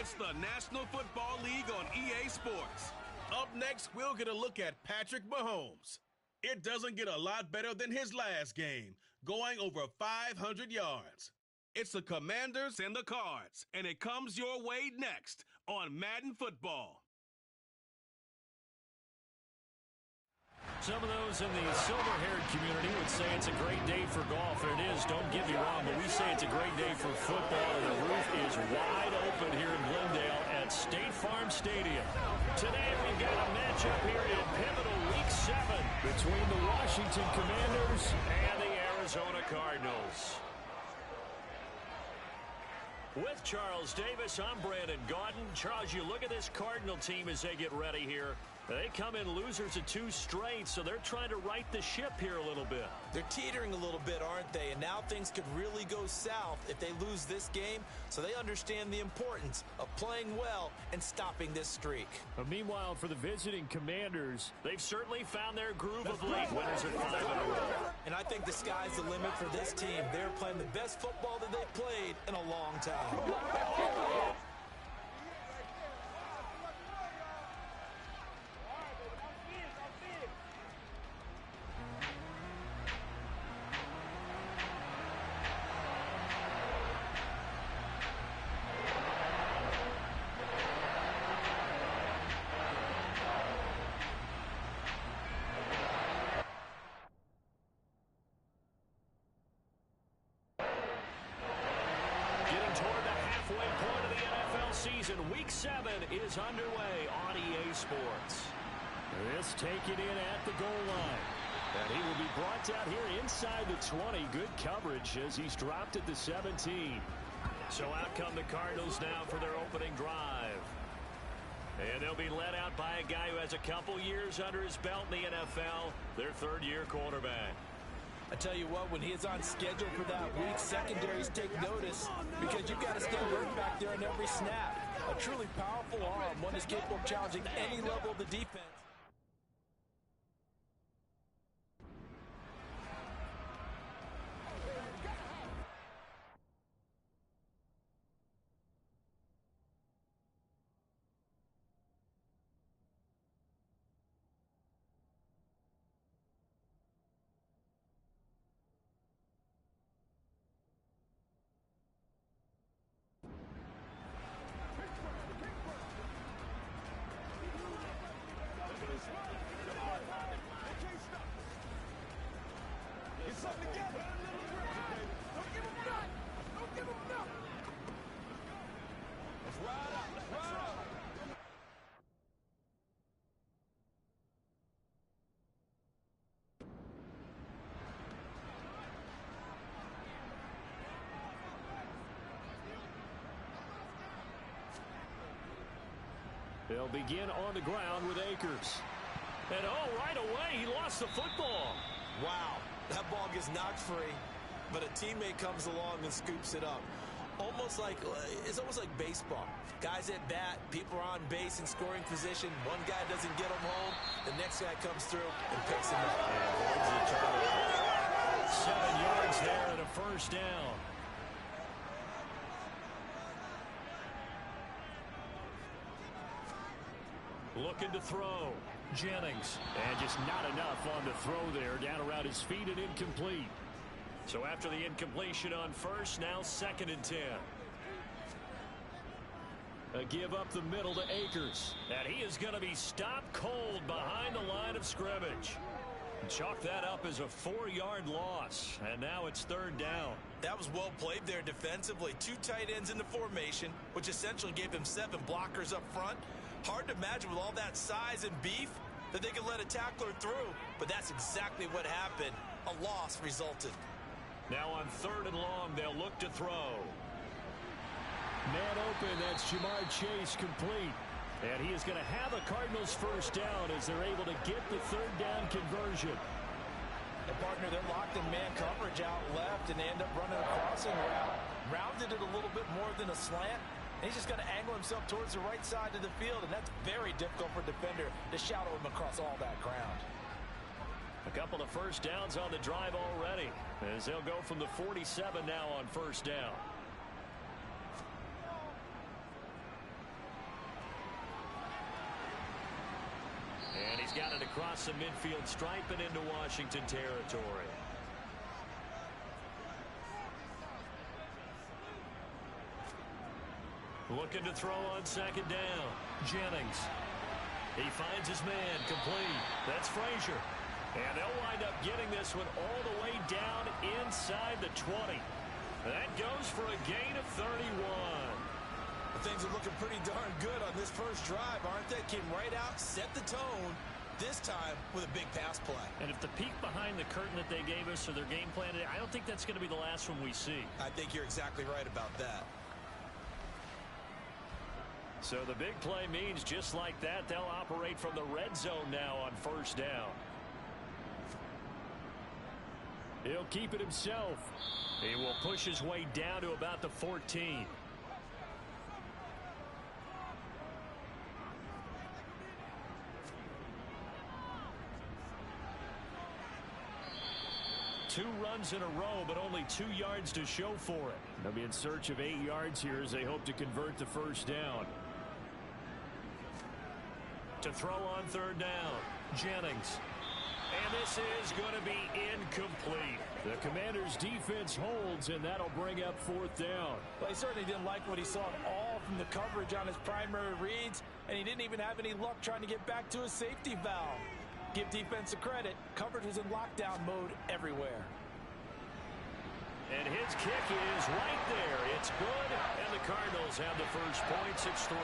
It's the National Football League on EA Sports. Up next, we'll get a look at Patrick Mahomes. It doesn't get a lot better than his last game, going over 500 yards. It's the Commanders and the Cards, and it comes your way next on Madden Football. Some of those in the silver-haired community would say it's a great day for golf, and it is, don't get me wrong, but we say it's a great day for football, and the roof is wide open here in Glendale at State Farm Stadium. Today we've got a matchup here in pivotal Week 7 between the Washington Commanders and the Arizona Cardinals. With Charles Davis, I'm Brandon Gaudin. Charles, you look at this Cardinal team as they get ready here. They come in losers of 2 straight, so they're trying to right the ship here a little bit. They're teetering a little bit, aren't they? And now things could really go south if they lose this game, so they understand the importance of playing well and stopping this streak. But meanwhile, for the visiting Commanders, they've certainly found their groove of late, winners of 5 in a row. And I think the sky's the limit for this team. They're playing the best football that they've played in a long time. Week 7 is underway on EA Sports. This taken in at the goal line. And he will be brought down here inside the 20. Good coverage as he's dropped at the 17. So out come the Cardinals now for their opening drive. And they'll be led out by a guy who has a couple years under his belt in the NFL, their third-year quarterback. I tell you what, when he is on schedule for that week, secondaries take notice because you've got to stay alert back there in every snap. A truly powerful arm, one is capable of challenging any level of the defense. They'll begin on the ground with Akers. And right away, he lost the football. Wow, that ball gets knocked free, but a teammate comes along and scoops it up. It's almost like baseball. Guys at bat, people are on base in scoring position. One guy doesn't get him home. The next guy comes through and picks him up. 7 yards there and a first down. Looking to throw. Jennings. And just not enough on the throw there. Down around his feet and incomplete. So after the incompletion on first, now 2nd and 10. A give up the middle to Akers. And he is going to be stopped cold behind the line of scrimmage. Chalk that up as a 4-yard loss. And now it's 3rd down. That was well played there defensively. 2 tight ends in the formation, which essentially gave them 7 blockers up front. Hard to imagine with all that size and beef that they could let a tackler through, but that's exactly what happened. A loss resulted. Now on 3rd and long, they'll look to throw. Man open, that's Jamar Chase complete. And he is going to have a Cardinals first down as they're able to get the 3rd down conversion. And partner, they're locked in man coverage out left, and they end up running a crossing route. Rounded it a little bit more than a slant. And he's just going to angle himself towards the right side of the field, and that's very difficult for a defender to shadow him across all that ground. A couple of first downs on the drive already, as they'll go from the 47 now on first down. across the midfield stripe and into Washington territory. Looking to throw on second down. Jennings. He finds his man, complete. That's Frazier. And they'll wind up getting this one all the way down inside the 20. That goes for a gain of 31. Things are looking pretty darn good on this first drive, aren't they? Came right out, set the tone, this time with a big pass play. And if the peek behind the curtain that they gave us or their game plan, I don't think that's going to be the last one we see. I think you're exactly right about that. So the big play means just like that, they'll operate from the red zone now on first down. He'll keep it himself. He will push his way down to about the 14. Two runs in a row, but only 2 yards to show for it. They'll be in search of 8 yards here as they hope to convert the first down. To throw on third down, Jennings. And this is going to be incomplete. The Commanders' defense holds, and that'll bring up fourth down. Well, he certainly didn't like what he saw at all from the coverage on his primary reads, and he didn't even have any luck trying to get back to his safety valve. Give defense a credit. Coverage was in lockdown mode everywhere. And his kick is right there. It's good, and the Cardinals have the first points. It's 3-0.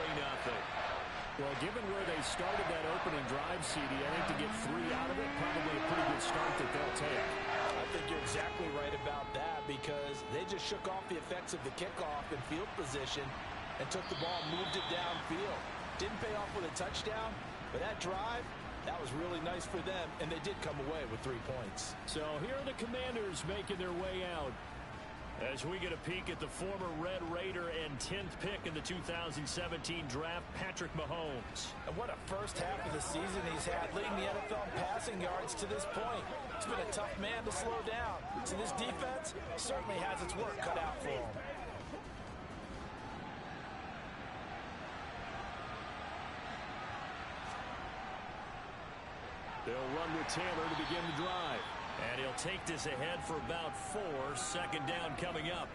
Well, given where they started that opening drive, CD, I think to get 3 out of it, probably a pretty good start that they'll take. I think you're exactly right about that because they just shook off the effects of the kickoff and field position and took the ball and moved it downfield. Didn't pay off with a touchdown, but that drive, that was really nice for them, and they did come away with 3 points. So here are the Commanders making their way out as we get a peek at the former Red Raider and 10th pick in the 2017 draft, Patrick Mahomes. And what a first half of the season he's had, leading the NFL in passing yards to this point. It's been a tough man to slow down. So this defense certainly has its work cut out for him. They'll run with Taylor to begin the drive. And he'll take this ahead for about 4. Second down coming up.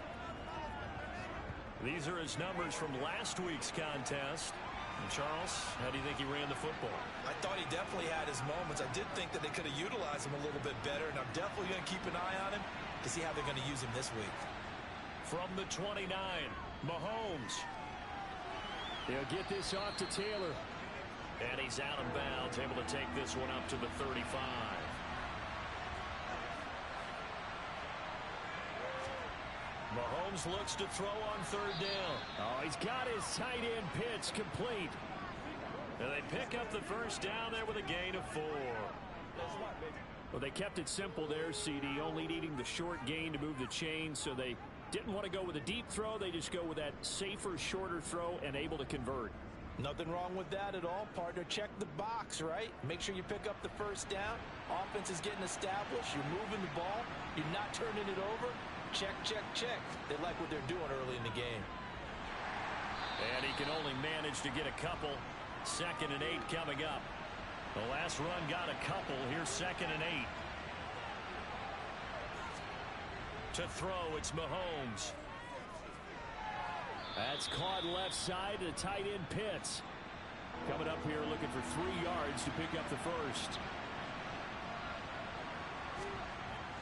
These are his numbers from last week's contest. And Charles, how do you think he ran the football? I thought he definitely had his moments. I did think that they could have utilized him a little bit better, and I'm definitely going to keep an eye on him to see how they're going to use him this week. From the 29, Mahomes. He'll get this off to Taylor. And he's out of bounds, able to take this one up to the 35. Mahomes looks to throw on third down. Oh, he's got his tight end pitch complete. And they pick up the first down there with a gain of 4. Well, they kept it simple there, CD, only needing the short gain to move the chain, so they didn't want to go with a deep throw. They just go with that safer, shorter throw and able to convert. Nothing wrong with that at all, partner. Check the box, right? Make sure you pick up the first down. Offense is getting established. You're moving the ball. You're not turning it over. Check, check, check. They like what they're doing early in the game. And he can only manage to get a couple. 2nd and 8 coming up. The last run got a couple. Here's 2nd and 8. To throw, it's Mahomes. That's caught left side to tight end Pitts. Coming up here looking for 3 yards to pick up the first.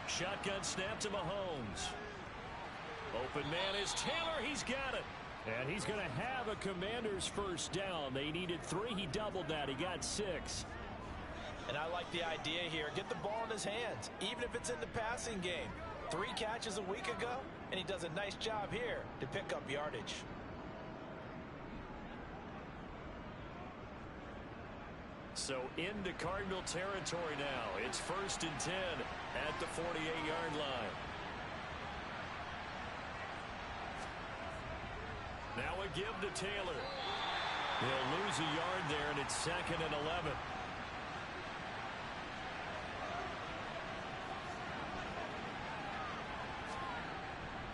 Shotgun snap to Mahomes. Open man is Taylor. He's got it. And he's going to have a Commander's first down. They needed 3. He doubled that. He got 6. And I like the idea here. Get the ball in his hands, even if it's in the passing game. 3 catches a week ago, and he does a nice job here to pick up yardage. So into Cardinal territory now. It's 1st and 10 at the 48-yard line. Now a give to Taylor. He'll lose a yard there, and it's 2nd and 11.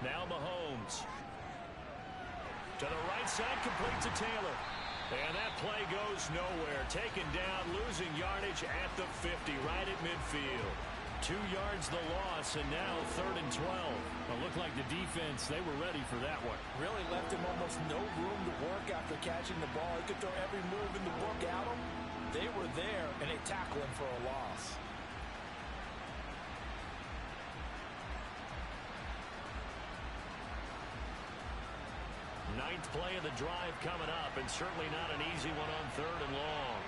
Now Mahomes. To the right side, complete to Taylor. And that play goes nowhere. Taken down, losing yardage at the 50, right at midfield. 2 yards the loss, and now 3rd and 12. It looked like the defense, they were ready for that one. Really left him almost no room to work after catching the ball. He could throw every move in the book at him. They were there, and they tackled him for a loss. Ninth play of the drive coming up, and certainly not an easy one on 3rd and long.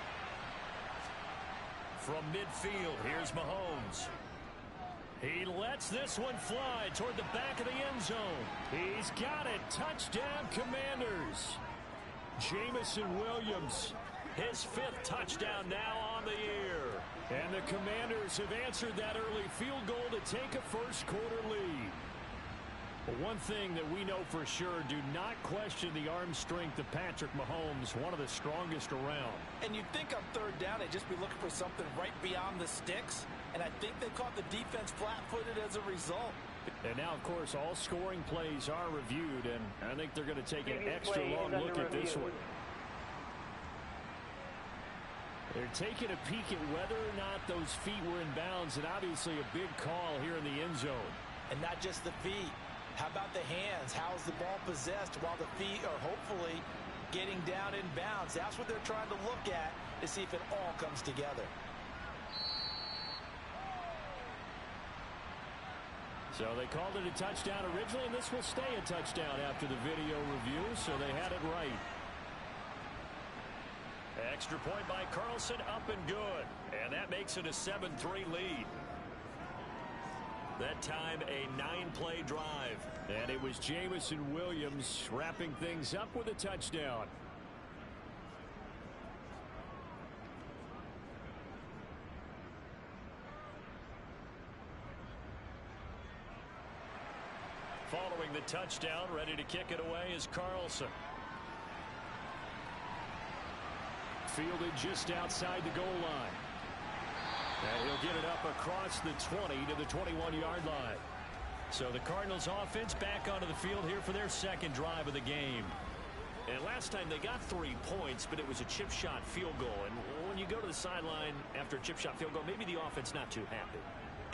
From midfield, here's Mahomes. He lets this one fly toward the back of the end zone. He's got it. Touchdown, Commanders. Jamison Williams, his 5th touchdown now on the year. And the Commanders have answered that early field goal to take a first-quarter lead. But one thing that we know for sure, do not question the arm strength of Patrick Mahomes, one of the strongest around. And you'd think on 3rd down they'd just be looking for something right beyond the sticks. And I think they caught the defense flat-footed as a result. And now, of course, all scoring plays are reviewed, and I think they're going to take an extra long look at this one. They're taking a peek at whether or not those feet were in bounds, and obviously a big call here in the end zone. And not just the feet. How about the hands? How's the ball possessed while the feet are hopefully getting down in bounds? That's what they're trying to look at to see if it all comes together. So they called it a touchdown originally, and this will stay a touchdown after the video review, so they had it right. Extra point by Carlson, up and good. And that makes it a 7-3 lead. That time, a 9-play drive. And it was Jamison Williams wrapping things up with a touchdown. Following the touchdown, ready to kick it away is Carlson. Fielded just outside the goal line. And he'll get it up across the 20 to the 21-yard line. So the Cardinals offense back onto the field here for their 2nd drive of the game. And last time they got 3 points, but it was a chip shot field goal. And when you go to the sideline after a chip shot field goal, maybe the offense not too happy.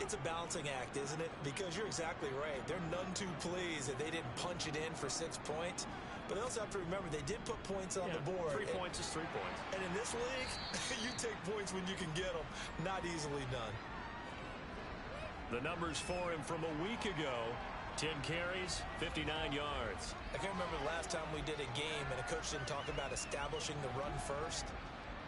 It's a balancing act, isn't it? Because you're exactly right. They're none too pleased that they didn't punch it in for 6 points. But they also have to remember they did put points on the board. 3 points is 3 points. And in this league, you take points when you can get them. Not easily done. The numbers for him from a week ago, 10 carries, 59 yards. I can't remember the last time we did a game and a coach didn't talk about establishing the run first.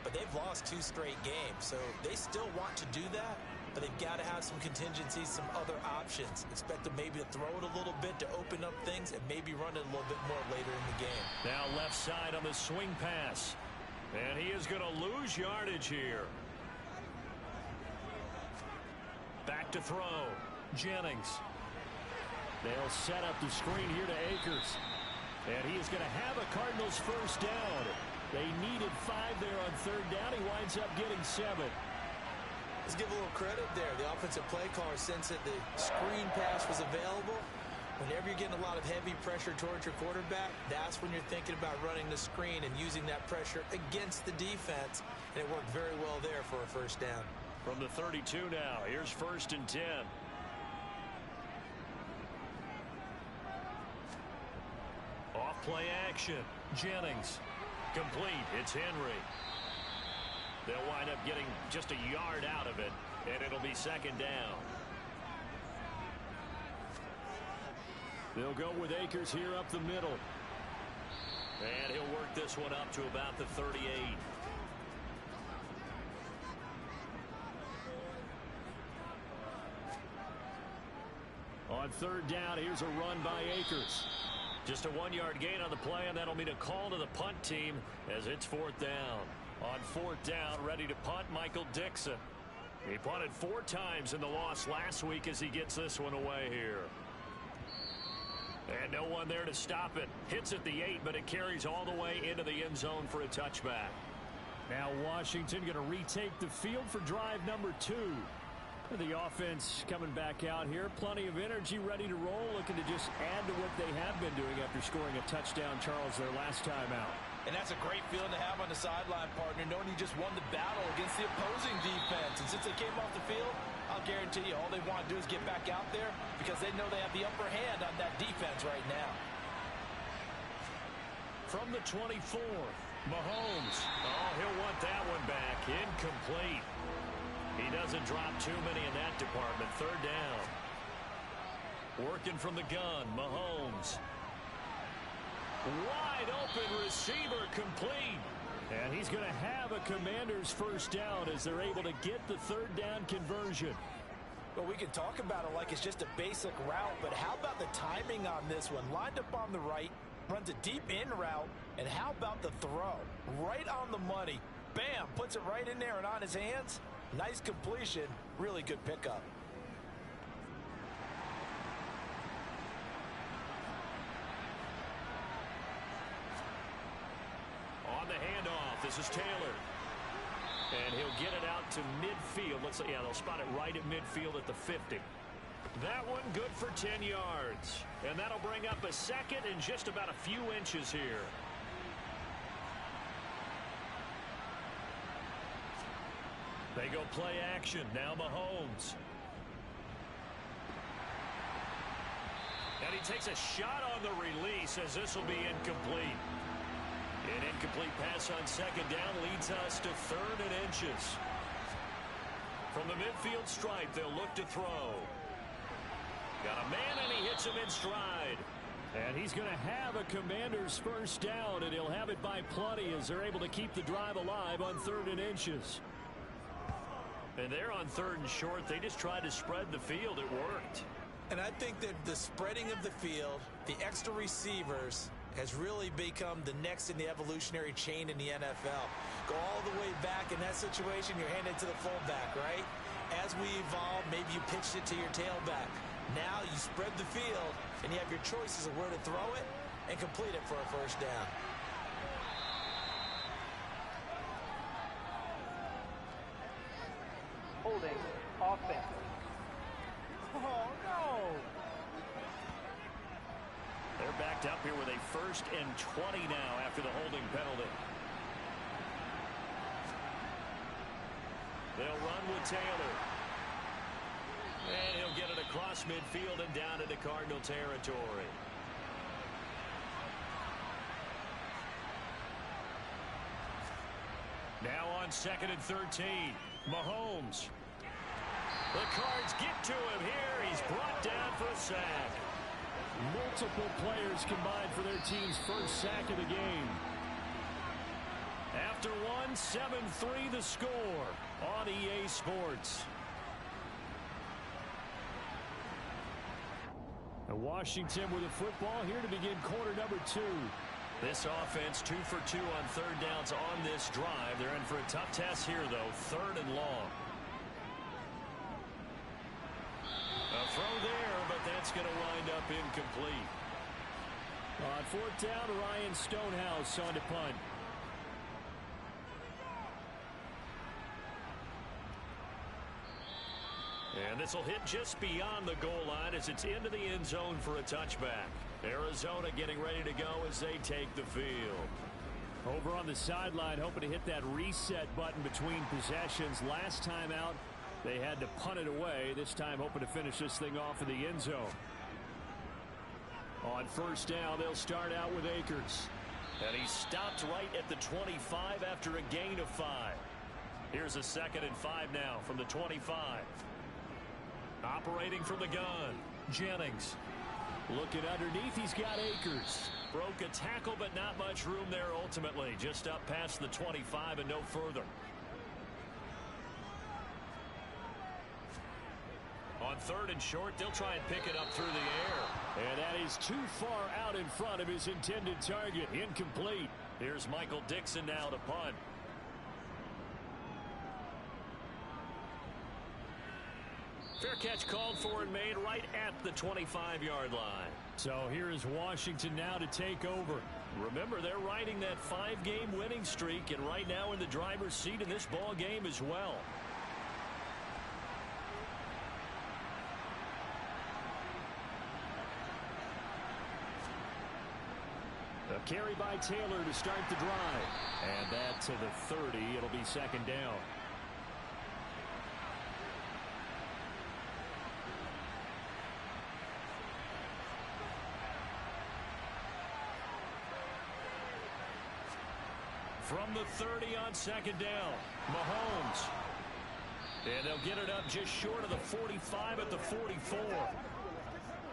But they've lost 2 straight games, so they still want to do that. But they've got to have some contingencies, some other options. Expect them maybe to throw it a little bit to open up things and maybe run it a little bit more later in the game. Now left side on the swing pass. And he is going to lose yardage here. Back to throw. Jennings. They'll set up the screen here to Akers. And he is going to have a Cardinals first down. They needed 5 there on 3rd down. He winds up getting 7. Let's give a little credit there. The offensive play caller, since that the screen pass was available, whenever you're getting a lot of heavy pressure towards your quarterback, that's when you're thinking about running the screen and using that pressure against the defense. And it worked very well there for a first down. From the 32 now, here's 1st and 10. Off play action. Jennings. Complete. It's Henry. They'll wind up getting just a yard out of it, and it'll be 2nd down. They'll go with Akers here up the middle. And he'll work this one up to about the 38. On 3rd down, here's a run by Akers. Just a 1-yard gain on the play, and that'll mean a call to the punt team as it's 4th down. On 4th down, ready to punt, Michael Dixon. He punted 4 times in the loss last week as he gets this one away here. And no one there to stop it. Hits at the 8, but it carries all the way into the end zone for a touchback. Now Washington going to retake the field for drive number 2. The offense coming back out here. Plenty of energy, ready to roll. Looking to just add to what they have been doing after scoring a touchdown, Charles, their last time out. And that's a great feeling to have on the sideline, partner, knowing you just won the battle against the opposing defense. And since they came off the field, I'll guarantee you all they want to do is get back out there because they know they have the upper hand on that defense right now. From the 24, Mahomes. Oh, he'll want that one back. Incomplete. He doesn't drop too many in that department. Third down. Working from the gun, Mahomes. Wide open receiver complete. And he's going to have a Commander's first down as they're able to get the third down conversion. Well, we can talk about it like it's just a basic route, but how about the timing on this one? Lined up on the right, runs a deep in route, and how about the throw? Right on the money. Bam, puts it right in there and on his hands. Nice completion, really good pickup. On the handoff, this is Taylor. And he'll get it out to midfield. Yeah, they'll spot it right at midfield at the 50. That one good for 10 yards. And that'll bring up a second and just about a few inches here. They go play action. Now Mahomes. And he takes a shot on the release as this will be incomplete. An incomplete pass on second down leads us to 3rd and inches. From the midfield stripe, they'll look to throw. Got a man, and he hits him in stride. And he's going to have a Commander's first down, and he'll have it by plenty as they're able to keep the drive alive on 3rd and inches. And they're on 3rd and short. They just tried to spread the field. It worked. And I think that the spreading of the field, the extra receivers, has really become the next in the evolutionary chain in the NFL. Go all the way back in that situation, you're handed to the fullback, right? As we evolve, maybe you pitched it to your tailback. Now you spread the field, and you have your choices of where to throw it and complete it for a first down. Holding offense. Oh, no! They're backed up here with a 1st and 20 now after the holding penalty. They'll run with Taylor. And he'll get it across midfield and down into Cardinal territory. Now on 2nd and 13. Mahomes. The Cards get to him here. He's brought down for a sack. Multiple players combined for their team's first sack of the game. After one, 7-3 the score on EA Sports. And Washington with the football here to begin quarter number 2. This offense 2 for 2 on 3rd downs on this drive. They're in for a tough test here, though. 3rd and long. A throw there, but that's going to wind up incomplete. On 4th down, Ryan Stonehouse on to punt. And this will hit just beyond the goal line as it's into the end zone for a touchback. Arizona getting ready to go as they take the field. Over on the sideline, hoping to hit that reset button between possessions. Last time out, they had to punt it away. This time hoping to finish this thing off in the end zone. On 1st down, they'll start out with Akers. And he stopped right at the 25 after a gain of 5. Here's a 2nd and 5 now from the 25. Operating from the gun, Jennings. Looking underneath, he's got Akers. Broke a tackle, but not much room there ultimately. Just up past the 25 and no further. On 3rd and short, they'll try and pick it up through the air. And that is too far out in front of his intended target. Incomplete. Here's Michael Dixon now to punt. Fair catch called for and made right at the 25-yard line. So here is Washington now to take over. Remember, they're riding that 5-game winning streak, and right now in the driver's seat in this ball game as well. The Carry by Taylor to start the drive. And that to the 30. It'll be second down. From the 30 on second down, Mahomes. And they'll get it up just short of the 45 at the 44.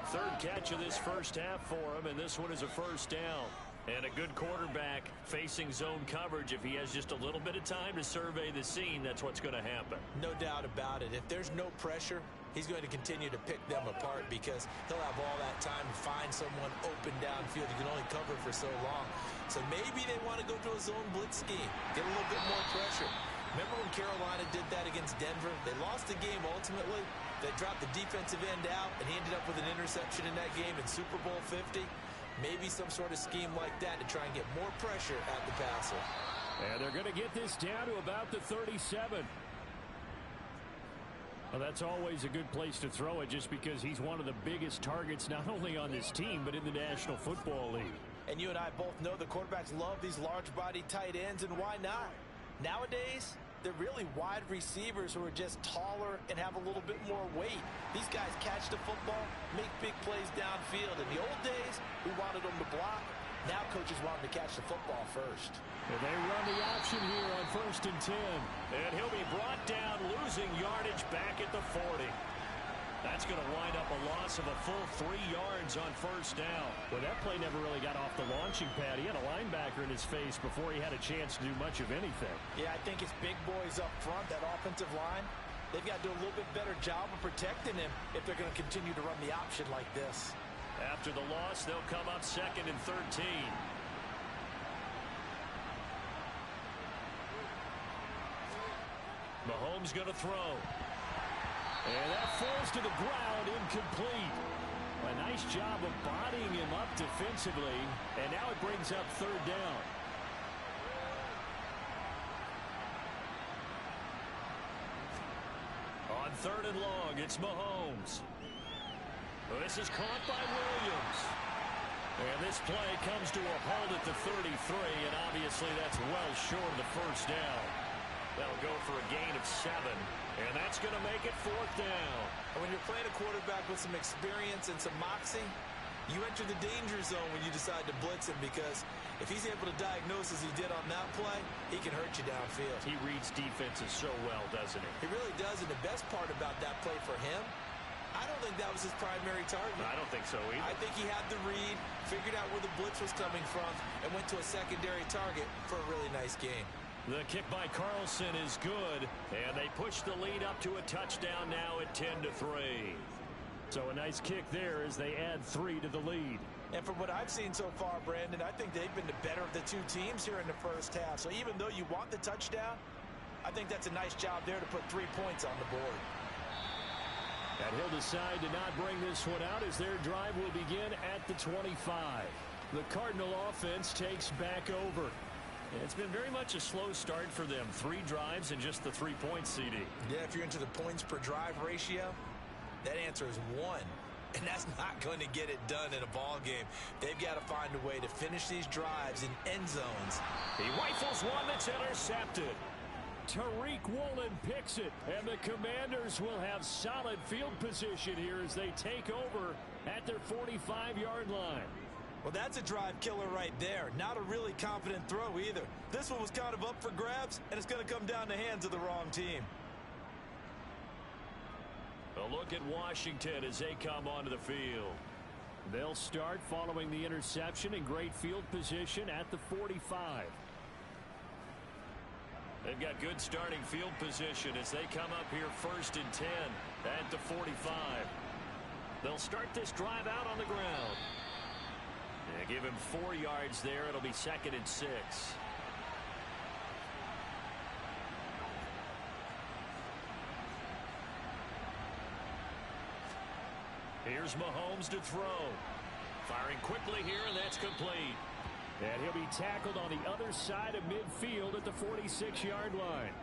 Third catch of this first half for him, and this one is a first down. And a good quarterback facing zone coverage. If he has just a little bit of time to survey the scene, that's what's going to happen. No doubt about it. If there's no pressure, he's going to continue to pick them apart because he'll have all that time to find someone open downfield. He can only cover for so long. So maybe they want to go to a zone blitz scheme, get a little bit more pressure. Remember when Carolina did that against Denver? They lost the game ultimately. They dropped the defensive end out, and he ended up with an interception in that game in Super Bowl 50. Maybe some sort of scheme like that to try and get more pressure at the passer. And they're going to get this down to about the 37. Well, that's always a good place to throw it just because he's one of the biggest targets not only on this team but in the National Football League. And you and I both know the quarterbacks love these large-body tight ends, and why not? Nowadays, they're really wide receivers who are just taller and have a little bit more weight. These guys catch the football, make big plays downfield. In the old days, we wanted them to block. Now coaches want them to catch the football first. And they run the option here on 1st and 10. And he'll be brought down, losing yardage back at the 40. That's going to wind up a loss of a full 3 yards on first down. Well, that play never really got off the launching pad. He had a linebacker in his face before he had a chance to do much of anything. Yeah, I think it's big boys up front, that offensive line. They've got to do a little bit better job of protecting him if they're going to continue to run the option like this. After the loss, they'll come up 2nd and 13. Mahomes going to throw. And that falls to the ground, incomplete. A nice job of bodying him up defensively, and now it brings up 3rd down. On 3rd and long, it's Mahomes. This is caught by Williams. And this play comes to a halt at the 33, and obviously that's well short of the first down. That'll go for a gain of 7, and that's going to make it 4th down. And when you're playing a quarterback with some experience and some moxie, you enter the danger zone when you decide to blitz him, because if he's able to diagnose as he did on that play, he can hurt you downfield. He reads defenses so well, doesn't he? He really does, and the best part about that play for him, I don't think that was his primary target. I don't think so either. I think he had the read, figured out where the blitz was coming from, and went to a secondary target for a really nice game. The kick by Carlson is good, and they push the lead up to a touchdown now at 10-3. So a nice kick there as they add 3 to the lead. And from what I've seen so far, Brandon, I think they've been the better of the two teams here in the first half. So even though you want the touchdown, I think that's a nice job there to put 3 points on the board. And he'll decide to not bring this one out as their drive will begin at the 25. The Cardinal offense takes back over. It's been very much a slow start for them. 3 drives and just the 3 points, CD. Yeah, if you're into the points per drive ratio, that answer is 1. And that's not going to get it done in a ball game. They've got to find a way to finish these drives in end zones. He rifles one that's intercepted. Tariq Woolen picks it, and the Commanders will have solid field position here as they take over at their 45-yard line. Well, that's a drive killer right there. Not a really confident throw either. This one was kind of up for grabs, and it's going to come down the hands of the wrong team. A look at Washington as they come onto the field. They'll start following the interception in great field position at the 45. They've got good starting field position as they come up here 1st and 10 at the 45. They'll start this drive out on the ground. They give him 4 yards there. It'll be 2nd and 6. Here's Mahomes to throw. Firing quickly here, and that's complete. And he'll be tackled on the other side of midfield at the 46-yard line.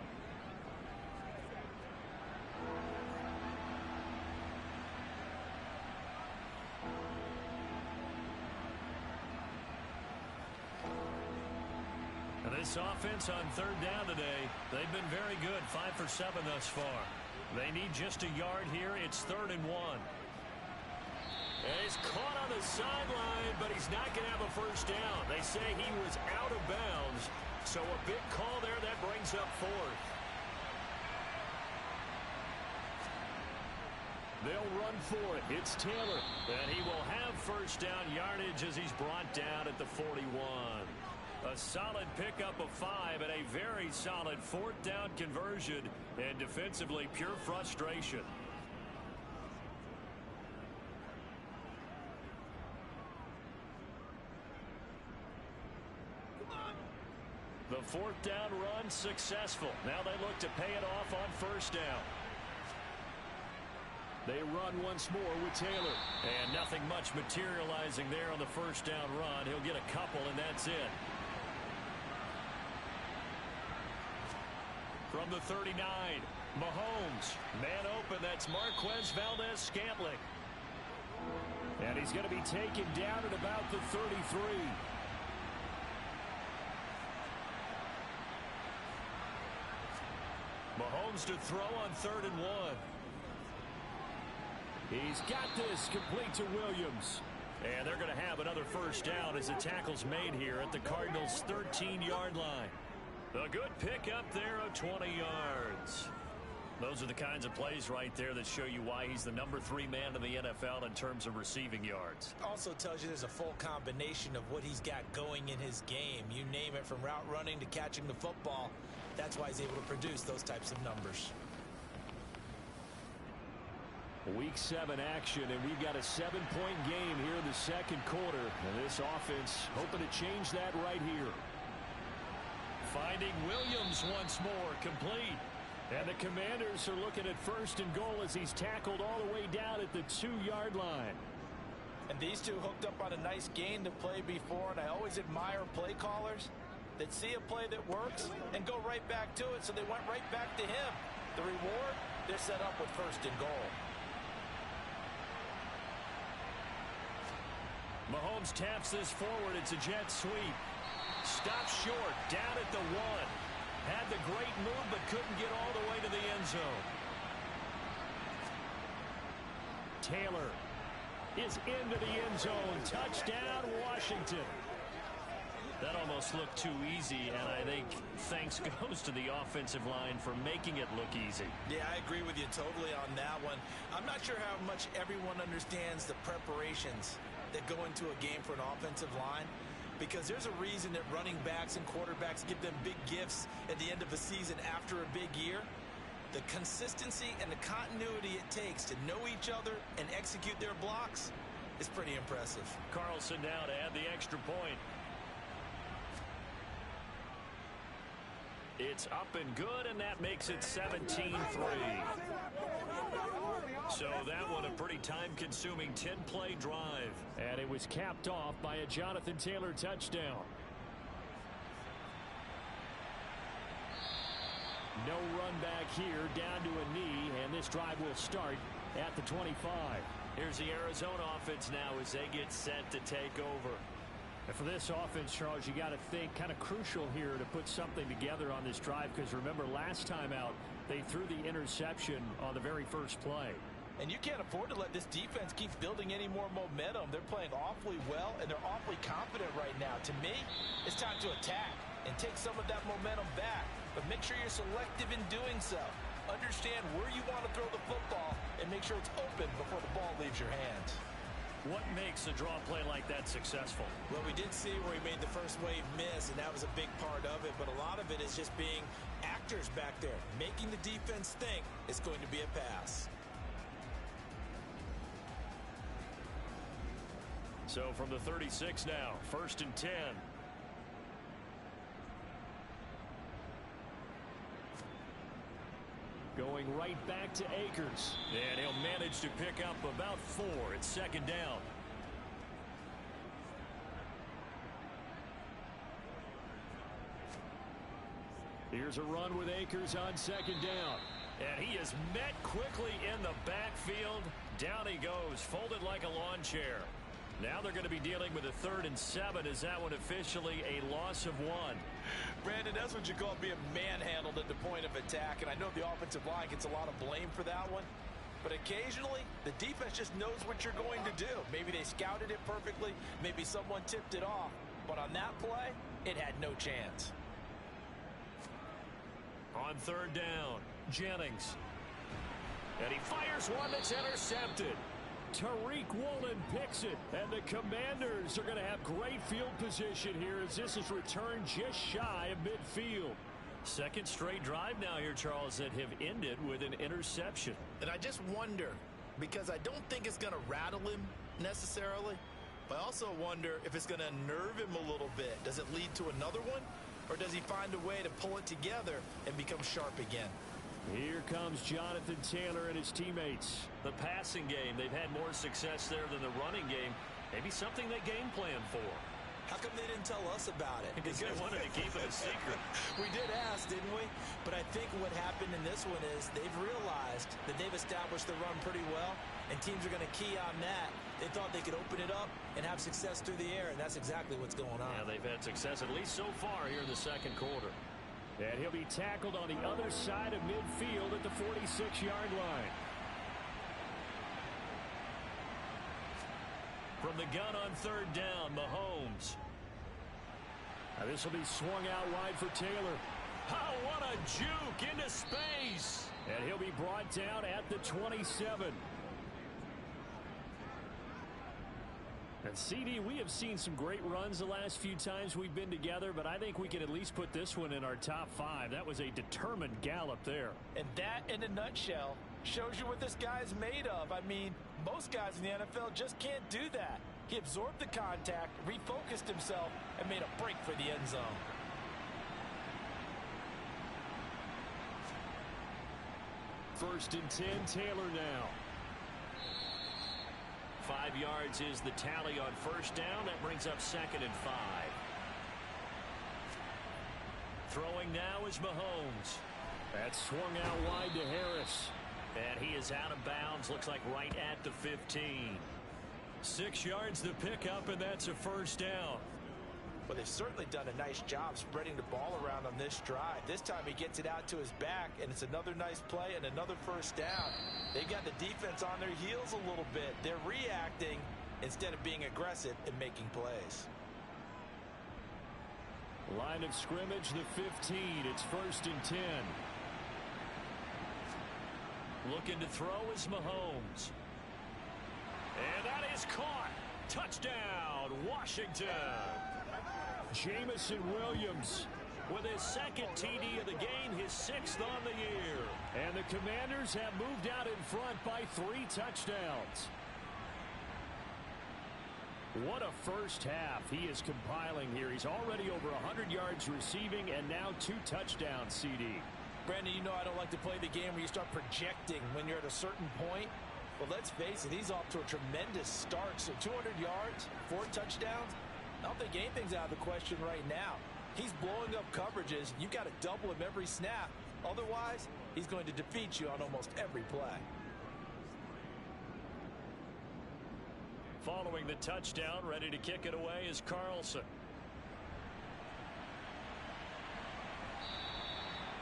this offense on third down today, they've been very good, 5 for 7 thus far. They need just a yard here. It's 3rd and 1. And he's caught on the sideline, but he's not going to have a first down. They say he was out of bounds, so a big call there that brings up 4th. They'll run for it. It's Taylor, and he will have first down yardage as he's brought down at the 41. A solid pickup of 5 and a very solid 4th down conversion, and defensively pure frustration. The 4th down run successful. Now they look to pay it off on first down. They run once more with Taylor. And nothing much materializing there on the first down run. He'll get a couple, and that's it. From the 39, Mahomes. Man open, that's Marquez Valdez-Scantling. And he's going to be taken down at about the 33. Mahomes to throw on 3rd and 1. He's got this complete to Williams. And they're going to have another first down as the tackle's made here at the Cardinals' 13-yard line. A good pickup there of 20 yards. Those are the kinds of plays right there that show you why he's the number 3 man in the NFL in terms of receiving yards. Also tells you there's a full combination of what he's got going in his game. You name it, from route running to catching the football. That's why he's able to produce those types of numbers. Week 7 action, and we've got a 7-point game here in the second quarter. And this offense hoping to change that right here. Finding Williams once more, complete. And the Commanders are looking at 1st and goal as he's tackled all the way down at the 2-yard line. And these two hooked up on a nice gain to play before, and I always admire play callers that see a play that works and go right back to it, so they went right back to him. The reward, they're set up with 1st and goal. Mahomes taps this forward. It's a jet sweep. Stopped short, down at the 1. Had the great move, but couldn't get all the way to the end zone. Taylor is into the end zone. Touchdown, Washington. That almost looked too easy, and I think thanks goes to the offensive line for making it look easy. Yeah, I agree with you totally on that one. I'm not sure how much everyone understands the preparations that go into a game for an offensive line, because there's a reason that running backs and quarterbacks give them big gifts at the end of a season after a big year. The consistency and the continuity it takes to know each other and execute their blocks is pretty impressive. Carlson now to add the extra point. It's up and good, and that makes it 17-3. So that one a pretty time-consuming 10-play drive. And it was capped off by a Jonathan Taylor touchdown. No run back here, down to a knee, and this drive will start at the 25. Here's the Arizona offense now as they get set to take over. And for this offense, Charles, you got to think kind of crucial here to put something together on this drive, because remember last time out they threw the interception on the very first play. And you can't afford to let this defense keep building any more momentum. They're playing awfully well, and they're awfully confident right now. To me, it's time to attack and take some of that momentum back. But make sure you're selective in doing so. Understand where you want to throw the football and make sure it's open before the ball leaves your hands. What makes a draw play like that successful? Well, we did see where he made the first wave miss, and that was a big part of it. But a lot of it is just being actors back there, making the defense think it's going to be a pass. So from the 36 now, 1st and 10. Going right back to Akers. And he'll manage to pick up about 4. It's 2nd down. Here's a run with Akers on 2nd down. And he is met quickly in the backfield. Down he goes, folded like a lawn chair. Now they're going to be dealing with a 3rd and 7. Is that one officially a loss of 1? Brandon, that's what you call being manhandled at the point of attack, and I know the offensive line gets a lot of blame for that one. But occasionally, the defense just knows what you're going to do. Maybe they scouted it perfectly. Maybe someone tipped it off. But on that play, it had no chance. On 3rd down, Jennings. And he fires one that's intercepted. Tariq Woolen picks it, and the Commanders are going to have great field position here as this is returned just shy of midfield. Second straight drive now here, Charles, that have ended with an interception. And I just wonder, because I don't think it's going to rattle him necessarily, but I also wonder if it's going to unnerve him a little bit. Does it lead to another one, or does he find a way to pull it together and become sharp again? Here comes Jonathan Taylor and his teammates. The passing game, they've had more success there than the running game. Maybe something they game plan for. How come they didn't tell us about it? Because they wanted to keep it a secret. We did ask, didn't we? But I think what happened in this one is they've realized that they've established the run pretty well, and teams are going to key on that. They thought they could open it up and have success through the air, and that's exactly what's going on. Yeah, they've had success at least so far here in the second quarter. And he'll be tackled on the other side of midfield at the 46-yard line. From the gun on 3rd down, Mahomes. Now this will be swung out wide for Taylor. Oh, what a juke into space. And he'll be brought down at the 27. And CD, we have seen some great runs the last few times we've been together, but I think we can at least put this one in our top 5. That was a determined gallop there. And that, in a nutshell, shows you what this guy's made of. I mean, most guys in the NFL just can't do that. He absorbed the contact, refocused himself, and made a break for the end zone. First and 10, Taylor now. 5 yards is the tally on first down. That brings up 2nd and 5. Throwing now is Mahomes. That's swung out wide to Harris. And he is out of bounds. Looks like right at the 15. 6 yards to pick up, and that's a first down. Well, they've certainly done a nice job spreading the ball around on this drive. This time he gets it out to his back, and it's another nice play and another first down. They've got the defense on their heels a little bit. They're reacting instead of being aggressive and making plays. Line of scrimmage, the 15. It's 1st and 10. Looking to throw is Mahomes. And that is caught. Touchdown, Washington. Jamison Williams with his 2nd TD of the game, his 6th on the year. And the Commanders have moved out in front by 3 touchdowns. What a first half he is compiling here. He's already over 100 yards receiving and now 2 touchdowns, CD. Brandon, you know I don't like to play the game where you start projecting when you're at a certain point. But let's face it, he's off to a tremendous start. So 200 yards, 4 touchdowns. I don't think anything's out of the question right now. He's blowing up coverages. You've got to double him every snap. Otherwise, he's going to defeat you on almost every play. Following the touchdown, ready to kick it away is Carlson.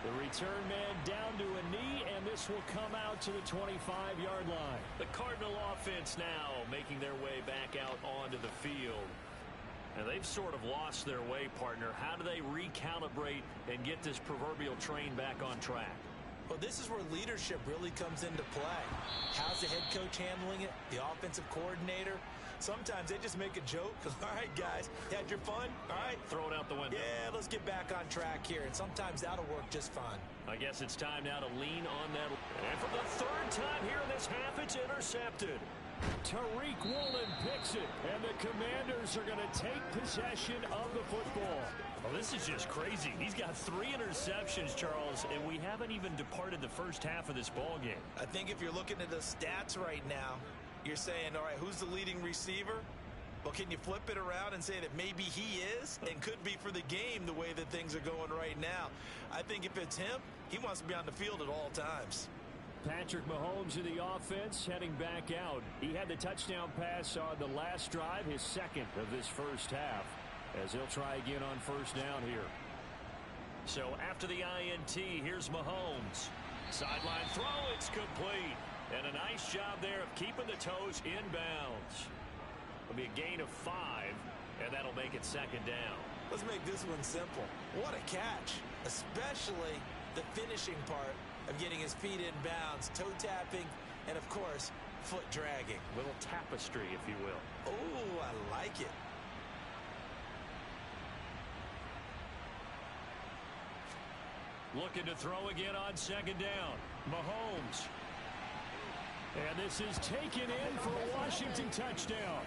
The return man down to a knee, and this will come out to the 25-yard line. The Cardinal offense now making their way back out onto the field. And they've sort of lost their way, partner. How do they recalibrate and get this proverbial train back on track? Well, this is where leadership really comes into play. How's the head coach handling it? The offensive coordinator? Sometimes they just make a joke. All right, guys, you had your fun? All right. Throw it out the window. Yeah, let's get back on track here. And sometimes that'll work just fine. I guess it's time now to lean on that. And for the 3rd time here in this half, it's intercepted. Tariq Woolen picks it, and the Commanders are going to take possession of the football. Well, this is just crazy. He's got 3 interceptions, Charles, and we haven't even departed the first half of this ball game. I think if you're looking at the stats right now, you're saying, all right, who's the leading receiver? Well, can you flip it around and say that maybe he is and could be for the game the way that things are going right now? I think if it's him, he wants to be on the field at all times. Patrick Mahomes in the offense heading back out. He had the touchdown pass on the last drive, his second of this first half, as he'll try again on first down here. So after the INT, here's Mahomes. Sideline throw, it's complete. And a nice job there of keeping the toes inbounds. It'll be a gain of 5, and that'll make it second down. Let's make this one simple. What a catch, especially the finishing part of getting his feet in bounds, toe tapping, and of course, foot dragging. Little tapestry, if you will. Oh, I like it. Looking to throw again on second down. Mahomes. And this is taken in for a Washington touchdown.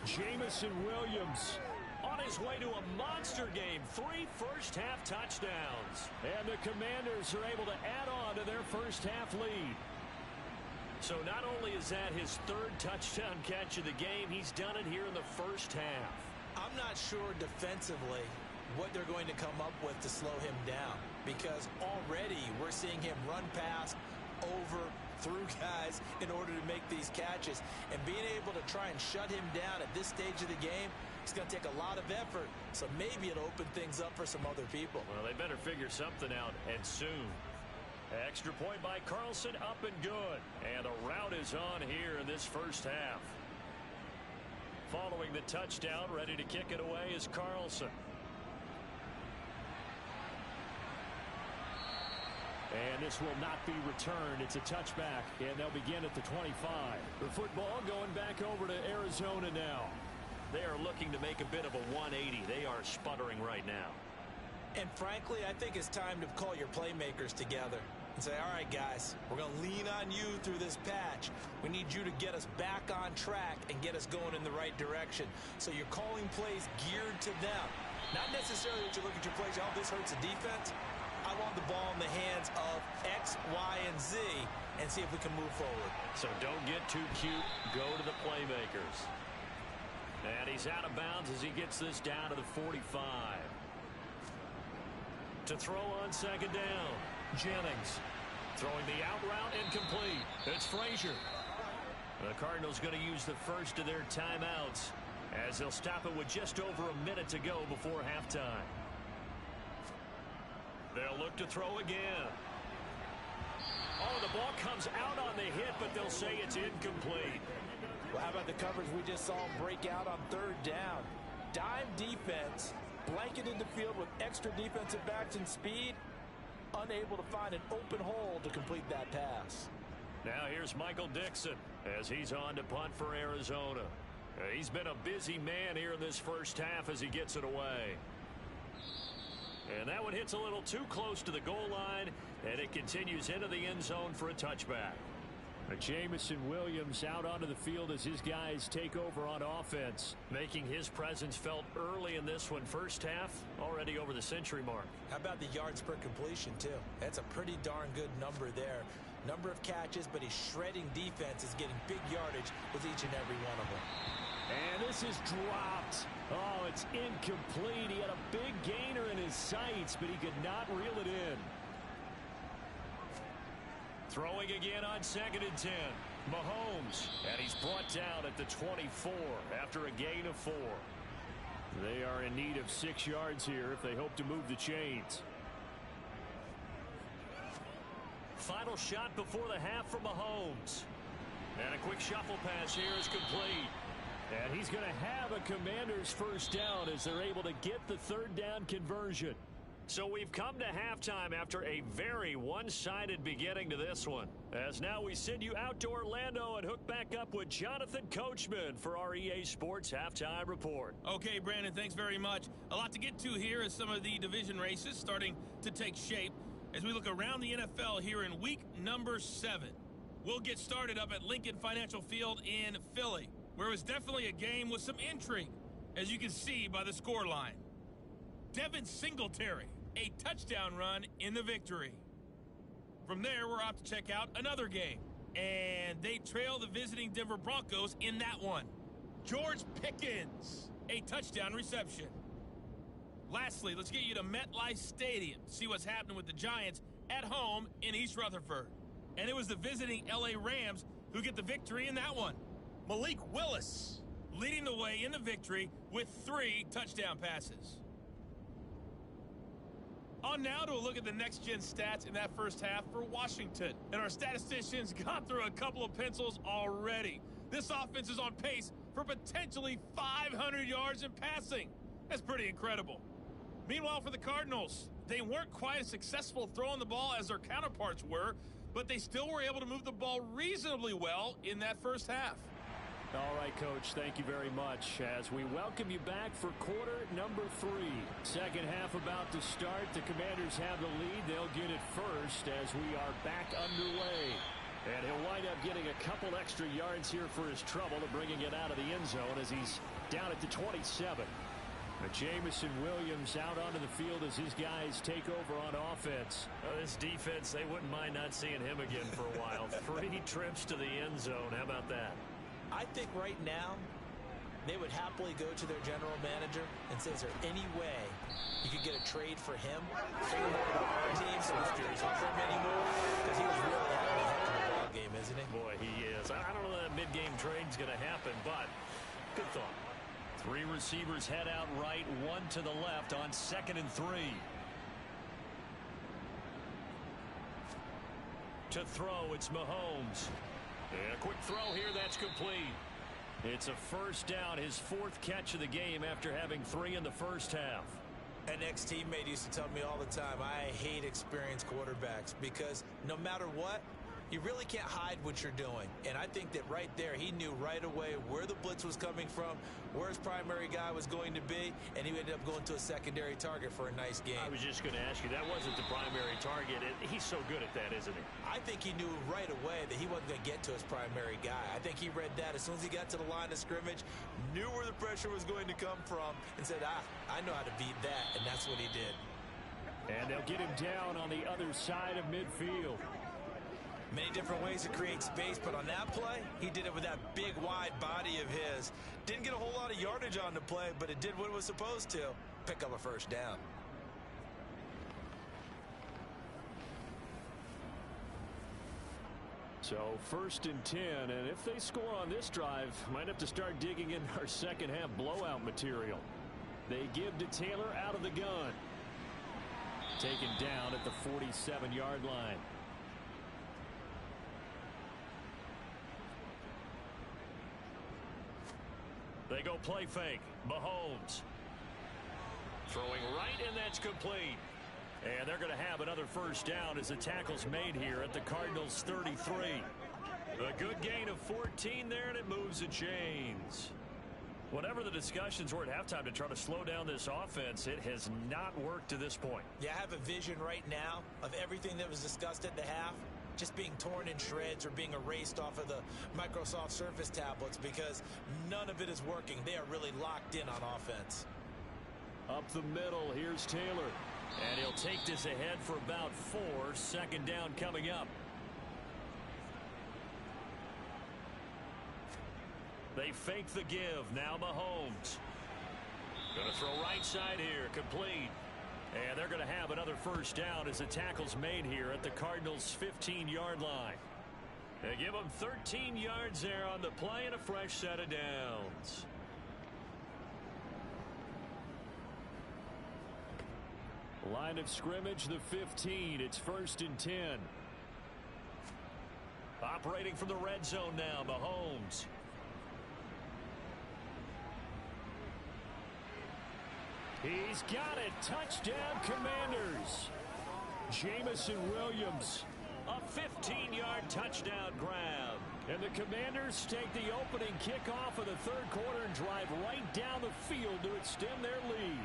Jamison Williams On his way to a monster game, 3 first-half touchdowns. And the Commanders are able to add on to their first-half lead. So not only is that his 3rd touchdown catch of the game, he's done it here in the first half. I'm not sure defensively what they're going to come up with to slow him down, because already we're seeing him run past, over, through guys in order to make these catches. And being able to try and shut him down at this stage of the game, it's going to take a lot of effort, so maybe it'll open things up for some other people. Well, they better figure something out, and soon. Extra point by Carlson, up and good. And the route is on here in this first half. Following the touchdown, ready to kick it away is Carlson. And this will not be returned. It's a touchback, and they'll begin at the 25. The football going back over to Arizona now. They are looking to make a bit of a 180. They are sputtering right now. And frankly, I think it's time to call your playmakers together and say, all right, guys, we're going to lean on you through this patch. We need you to get us back on track and get us going in the right direction. So you're calling plays geared to them. Not necessarily that you look at your plays, oh, this hurts the defense. I want the ball in the hands of X, Y, and Z and see if we can move forward. So don't get too cute. Go to the playmakers. And he's out of bounds as he gets this down to the 45. To throw on second down, Jennings. Throwing the out route incomplete. It's Frazier. The Cardinals going to use the first of their timeouts as they'll stop it with just over a minute to go before halftime. They'll look to throw again. Oh, the ball comes out on the hit, but they'll say it's incomplete. Well, how about the coverage we just saw him break out on 3rd down? Dime defense, blanketed the field with extra defensive backs and speed, unable to find an open hole to complete that pass. Now here's Michael Dixon as he's on to punt for Arizona. He's been a busy man here in this first half as he gets it away. And that one hits a little too close to the goal line, and it continues into the end zone for a touchback. Jamison Williams out onto the field as his guys take over on offense. Making his presence felt early in this one. First half, already over the century mark. How about the yards per completion, too? That's a pretty darn good number there. Number of catches, but his shredding defense is getting big yardage with each and every one of them. And this is dropped. Oh, it's incomplete. He had a big gainer in his sights, but he could not reel it in. Throwing again on 2nd and 10. Mahomes. And he's brought down at the 24 after a gain of 4. They are in need of 6 yards here if they hope to move the chains. Final shot before the half from Mahomes. And a quick shuffle pass here is complete. And he's going to have a Commander's first down as they're able to get the 3rd down conversion. So we've come to halftime after a very one-sided beginning to this one. As now we send you out to Orlando and hook back up with Jonathan Coachman for our EA Sports Halftime Report. Okay, Brandon, thanks very much. A lot to get to here as some of the division races starting to take shape as we look around the NFL here in week number 7. We'll get started up at Lincoln Financial Field in Philly, where it was definitely a game with some intrigue, as you can see by the scoreline. Devin Singletary, a touchdown run in the victory. From there, we're off to check out another game, and they trail the visiting Denver Broncos in that one. George Pickens, a touchdown reception. Lastly, let's get you to MetLife Stadium to see what's happening with the Giants at home in East Rutherford. and it was the visiting L.A. Rams who get the victory in that one. Malik Willis leading the way in the victory with 3 touchdown passes. On now to a look at the next-gen stats in that first half for Washington. And our statisticians got through a couple of pencils already. This offense is on pace for potentially 500 yards in passing. That's pretty incredible. Meanwhile, for the Cardinals, they weren't quite as successful throwing the ball as their counterparts were, but they still were able to move the ball reasonably well in that first half. All right, Coach, thank you very much. As we welcome you back for quarter number 3. Second half about to start. The Commanders have the lead. They'll get it first as we are back underway. And he'll wind up getting a couple extra yards here for his trouble to bringing it out of the end zone as he's down at the 27. Jamison Williams out onto the field as his guys take over on offense. This defense, they wouldn't mind not seeing him again for a while. 3 trips to the end zone. How about that? I think right now they would happily go to their general manager and say, is there any way you could get a trade for him? Bring him over to our team so we don't offer him anymore? Because he was really having a heck of a ball game, isn't he? Boy, he is. I don't know that mid-game trade's going to happen, but good thought. 3 receivers head out right, 1 to the left on 2nd and 3. To throw, it's Mahomes. And a quick throw here, that's complete. It's a first down, his 4th catch of the game after having 3 in the first half. An ex-teammate used to tell me all the time, I hate experienced quarterbacks because no matter what, you really can't hide what you're doing. And I think that right there, he knew right away where the blitz was coming from, where his primary guy was going to be, and he ended up going to a secondary target for a nice game. I was just going to ask you, that wasn't the primary target. He's so good at that, isn't he? I think he knew right away that he wasn't going to get to his primary guy. I think he read that as soon as he got to the line of scrimmage, knew where the pressure was going to come from, and said, I know how to beat that, and that's what he did. And they'll get him down on the other side of midfield. Many different ways to create space, but on that play, he did it with that big, wide body of his. Didn't get a whole lot of yardage on the play, but it did what it was supposed to. Pick up a first down. So 1st and 10, and if they score on this drive, might have to start digging in our second half blowout material. They give to Taylor out of the gun. Taken down at the 47-yard line. They go play fake. Mahomes. Throwing right, and that's complete. And they're going to have another first down as the tackle's made here at the Cardinals' 33. A good gain of 14 there, and it moves the chains. Whatever the discussions were at halftime to try to slow down this offense, it has not worked to this point. Yeah, I have a vision right now of everything that was discussed at the half just being torn in shreds or being erased off of the Microsoft Surface tablets because none of it is working. They are really locked in on offense. Up the middle, here's Taylor. And he'll take this ahead for about 4. 2nd down coming up. They fake the give. Now Mahomes. Going to throw right side here. Complete. And they're going to have another first down as the tackle's made here at the Cardinals' 15-yard line. They give them 13 yards there on the play and a fresh set of downs. Line of scrimmage, the 15. It's 1st and 10. Operating from the red zone now, Mahomes. He's got it. Touchdown, Commanders. Jamison Williams. A 15-yard touchdown grab. And the Commanders take the opening kickoff of the 3rd quarter and drive right down the field to extend their lead.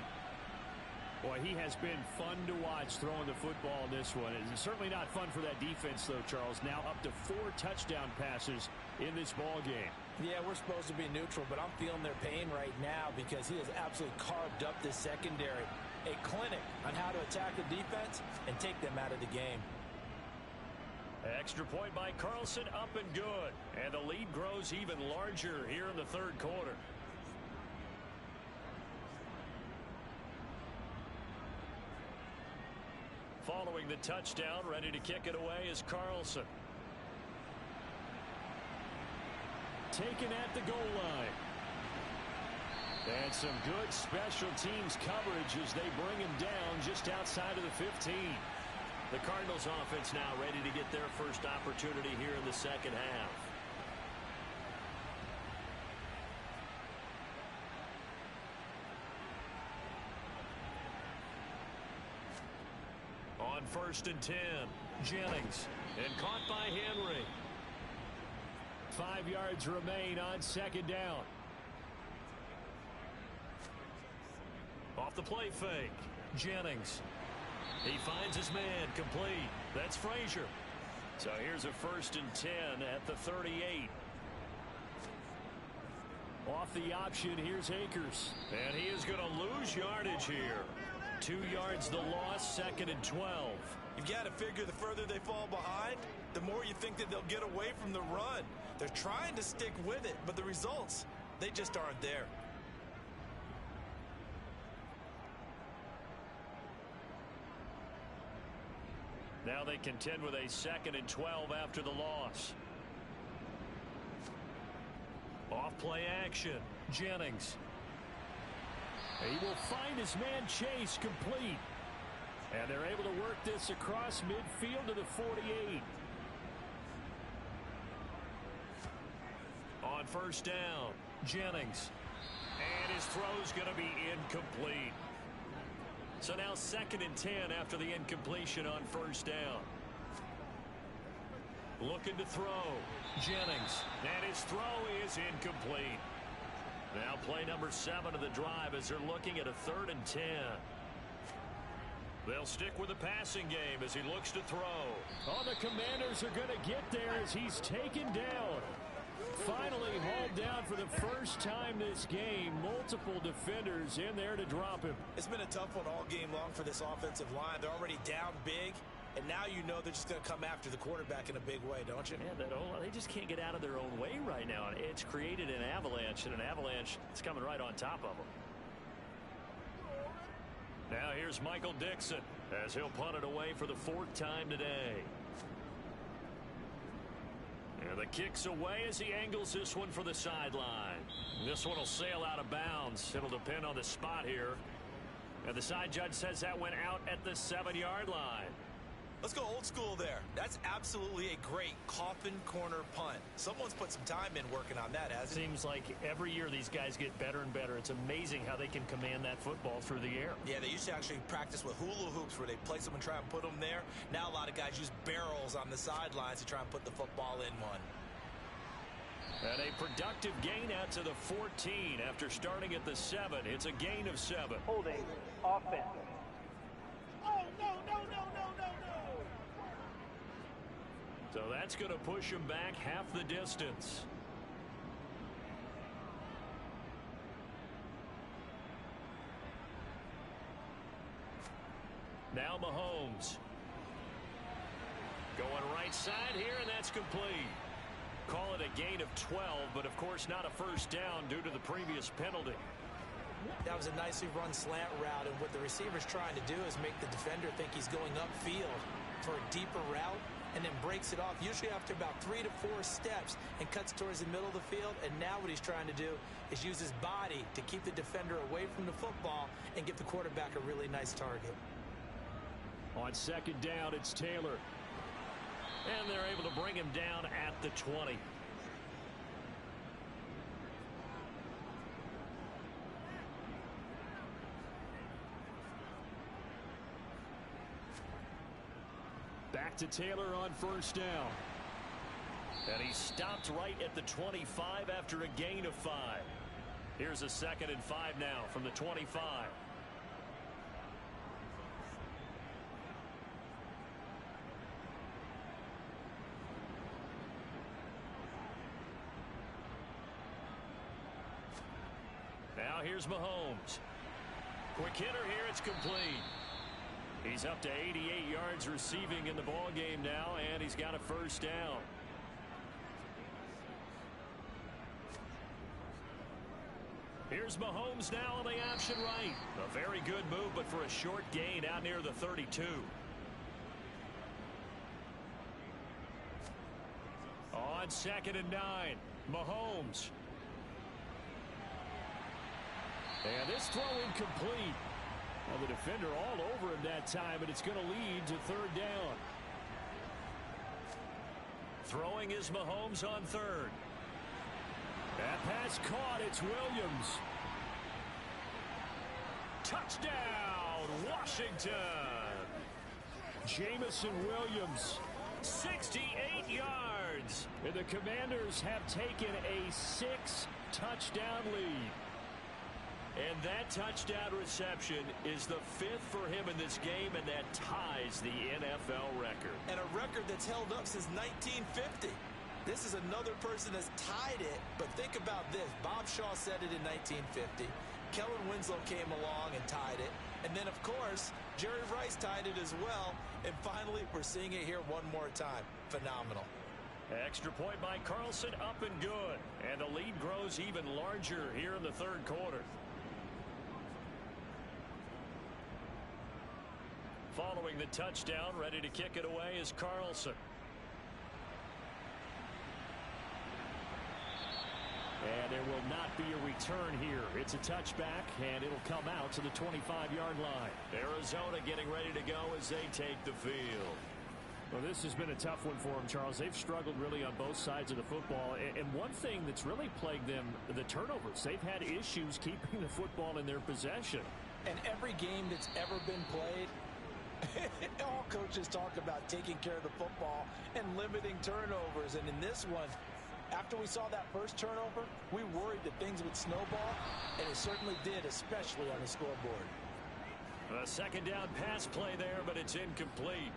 Boy, he has been fun to watch throwing the football in this one. It's certainly not fun for that defense, though, Charles. Now up to 4 touchdown passes in this ball game. Yeah, we're supposed to be neutral, but I'm feeling their pain right now because he has absolutely carved up this secondary. A clinic on how to attack the defense and take them out of the game. Extra point by Carlson, up and good. And the lead grows even larger here in the 3rd quarter. Following the touchdown, ready to kick it away is Carlson. taken at the goal line. And some good special teams coverage as they bring him down just outside of the 15. The Cardinals offense now ready to get their first opportunity here in the second half. On 1st and 10, Jennings, and caught by Henry. 5 yards remain on 2nd down. Off the play fake, Jennings. He finds his man, complete. That's Frazier. So here's a 1st and 10 at the 38. Off the option, here's Akers. And he is going to lose yardage here. 2 yards the loss, 2nd and 12. You've got to figure the further they fall behind, the more you think that they'll get away from the run. They're trying to stick with it, but the results, they just aren't there. Now they contend with a 2nd and 12 after the loss. Off play action, Jennings. He will find his man Chase, complete. And they're able to work this across midfield to the 48. On 1st down, Jennings. And his throw's going to be incomplete. So now 2nd and 10 after the incompletion on 1st down. Looking to throw, Jennings. And his throw is incomplete. Now play number 7 of the drive as they're looking at a 3rd and 10. They'll stick with the passing game as he looks to throw. Oh, the Commanders are going to get there as he's taken down. Finally hauled down for the first time this game. Multiple defenders in there to drop him. It's been a tough one all game long for this offensive line. They're already down big, and now you know they're just going to come after the quarterback in a big way, don't you? Yeah, they just can't get out of their own way right now. It's created an avalanche, and an avalanche is coming right on top of them. Now here's Michael Dixon as he'll punt it away for the 4th time today. And the kick's away as he angles this one for the sideline. This one will sail out of bounds. It'll depend on the spot here. And the side judge says that went out at the 7-yard line. Let's go old school there. That's absolutely a great coffin corner punt. Someone's put some time in working on that, hasn't it? Seems like every year these guys get better and better. It's amazing how they can command that football through the air. Yeah, they used to actually practice with hula hoops where they place them and try and put them there. Now a lot of guys use barrels on the sidelines to try and put the football in one. And a productive gain out to the 14 after starting at the 7. It's a gain of 7. Holding offense. Oh, no, no, no, no, no, no. So that's going to push him back half the distance. Now Mahomes. Going right side here, and that's complete. Call it a gain of 12, but of course not a 1st down due to the previous penalty. That was a nicely run slant route, and what the receiver's trying to do is make the defender think he's going upfield for a deeper route, and then breaks it off, usually after about 3 to 4 steps, and cuts towards the middle of the field. And now what he's trying to do is use his body to keep the defender away from the football and give the quarterback a really nice target. On 2nd down, it's Taylor. And they're able to bring him down at the 20. Back to Taylor on 1st down. And he stopped right at the 25 after a gain of 5. Here's a 2nd and 5 now from the 25. Now here's Mahomes. Quick hitter here, it's complete. He's up to 88 yards receiving in the ball game now, and he's got a 1st down. Here's Mahomes now on the option right. A very good move, but for a short gain out near the 32. On on 2nd and 9. Mahomes. And this throw incomplete. Well, the defender all over him that time, and it's going to lead to 3rd down. Throwing is Mahomes on 3rd. That pass caught. It's Williams. Touchdown, Washington. Jamison Williams, 68 yards. And the Commanders have taken a 6-touchdown lead. And that touchdown reception is the 5th for him in this game, and that ties the NFL record. And a record that's held up since 1950. This is another person that's tied it, but think about this. Bob Shaw said it in 1950. Kellen Winslow came along and tied it. And then, of course, Jerry Rice tied it as well. And finally, we're seeing it here one more time. Phenomenal. Extra point by Carlson, up and good. And the lead grows even larger here in the 3rd quarter. Following the touchdown, ready to kick it away is Carlson. And there will not be a return here. It's a touchback, and it'll come out to the 25-yard line. Arizona getting ready to go as they take the field. Well, this has been a tough one for them, Charles. They've struggled really on both sides of the football. And one thing that's really plagued them, the turnovers. They've had issues keeping the football in their possession. And every game that's ever been played, all coaches talk about taking care of the football and limiting turnovers. And in this one, after we saw that first turnover, we worried that things would snowball, and it certainly did, especially on the scoreboard. A 2nd down pass play there, but it's incomplete.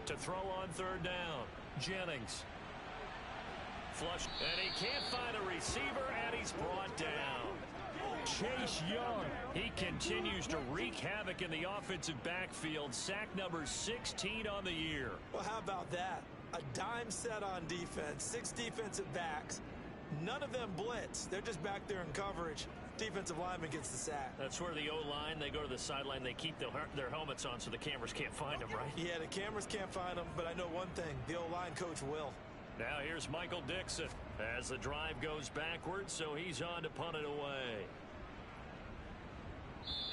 To throw on 3rd down, Jennings. Flush, and he can't find a receiver, and he's brought down. Chase Young, he continues to wreak havoc in the offensive backfield. Sack number 16 on the year. Well, how about that? A dime set on defense, 6 defensive backs. None of them blitz. They're just back there in coverage. Defensive lineman gets the sack. That's where the O-line, they go to the sideline, they keep their helmets on so the cameras can't find them, right? Yeah, the cameras can't find them, but I know one thing. The O-line coach will. Now here's Michael Dixon as the drive goes backwards, so he's on to punt it away.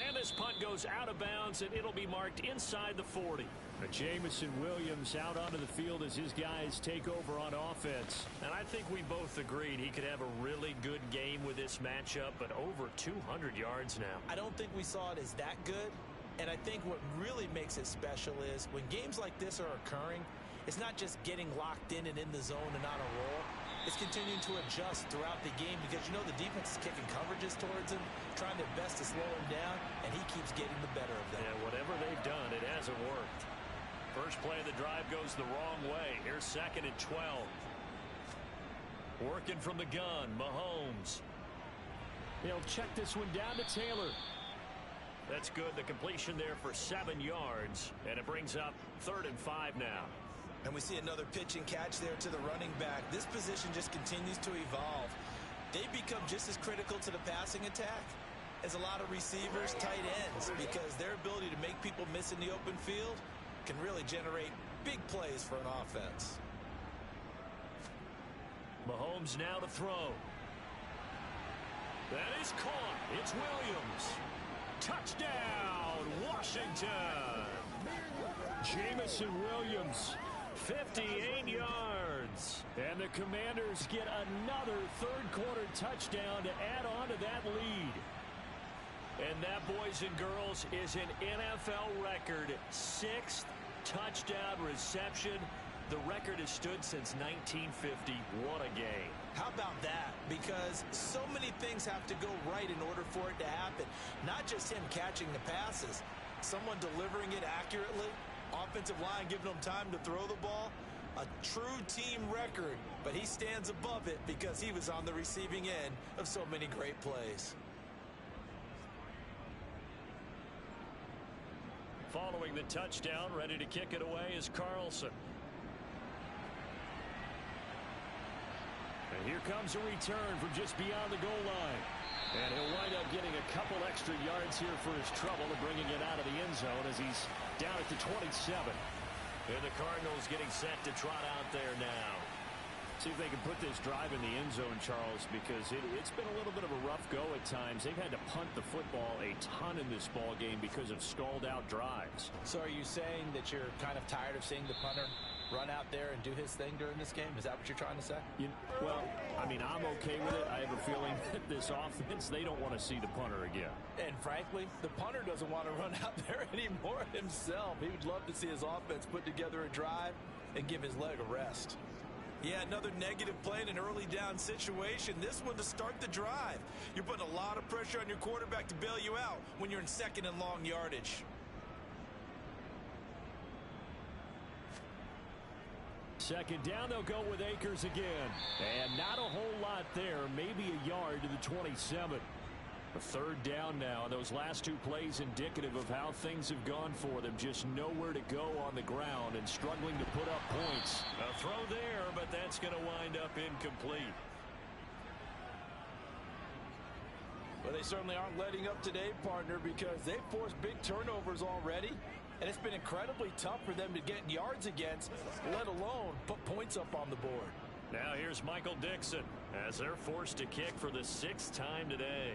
And this punt goes out of bounds, and it'll be marked inside the 40. Jamison Williams out onto the field as his guys take over on offense. And I think we both agreed he could have a really good game with this matchup, but over 200 yards now. I don't think we saw it as that good, and I think what really makes it special is when games like this are occurring, it's not just getting locked in and in the zone and on a roll. It's continuing to adjust throughout the game because, you know, the defense is kicking coverages towards him, trying their best to slow him down, and he keeps getting the better of them. Yeah, whatever they've done, it hasn't worked. First play of the drive goes the wrong way. Here's 2nd and 12. Working from the gun, Mahomes. They'll check this one down to Taylor. That's good. The completion there for 7 yards, and it brings up 3rd and 5 now. And we see another pitch and catch there to the running back. This position just continues to evolve. They become just as critical to the passing attack as a lot of receivers, tight ends, because their ability to make people miss in the open field can really generate big plays for an offense. Mahomes now to throw. That is caught. It's Williams. Touchdown, Washington. Jamison Williams, 58 yards. And the Commanders get another 3rd quarter touchdown to add on to that lead. And that, boys and girls, is an NFL record 6th touchdown reception. The record has stood since 1950. What a game. How about that? Because so many things have to go right in order for it to happen. Not just him catching the passes, someone delivering it accurately, offensive line giving him time to throw the ball. A true team record, but he stands above it because he was on the receiving end of so many great plays. Following the touchdown, ready to kick it away is Carlson. And here comes a return from just beyond the goal line. And he'll wind up getting a couple extra yards here for his trouble and bringing it out of the end zone as he's down at the 27. And the Cardinals getting set to trot out there now. See if they can put this drive in the end zone, Charles, because it's been a little bit of a rough go at times. They've had to punt the football a ton in this ball game because of stalled out drives. So are you saying that you're kind of tired of seeing the punter run out there and do his thing during this game? Is that what you're trying to say? Well, I mean, I'm okay with it. I have a feeling that this offense, they don't want to see the punter again. And frankly, the punter doesn't want to run out there anymore himself. He would love to see his offense put together a drive and give his leg a rest. Yeah, another negative play in an early down situation. This one to start the drive. You're putting a lot of pressure on your quarterback to bail you out when you're in second and long yardage. Second down, they'll go with Akers again. And not a whole lot there. Maybe a yard to the 27. A third down now. Those last two plays indicative of how things have gone for them. Just nowhere to go on the ground and struggling to put up points. A throw there, but that's going to wind up incomplete. Well, they certainly aren't letting up today, partner, because they've forced big turnovers already. And it's been incredibly tough for them to get yards against, let alone put points up on the board. Now here's Michael Dixon as they're forced to kick for the 6th time today.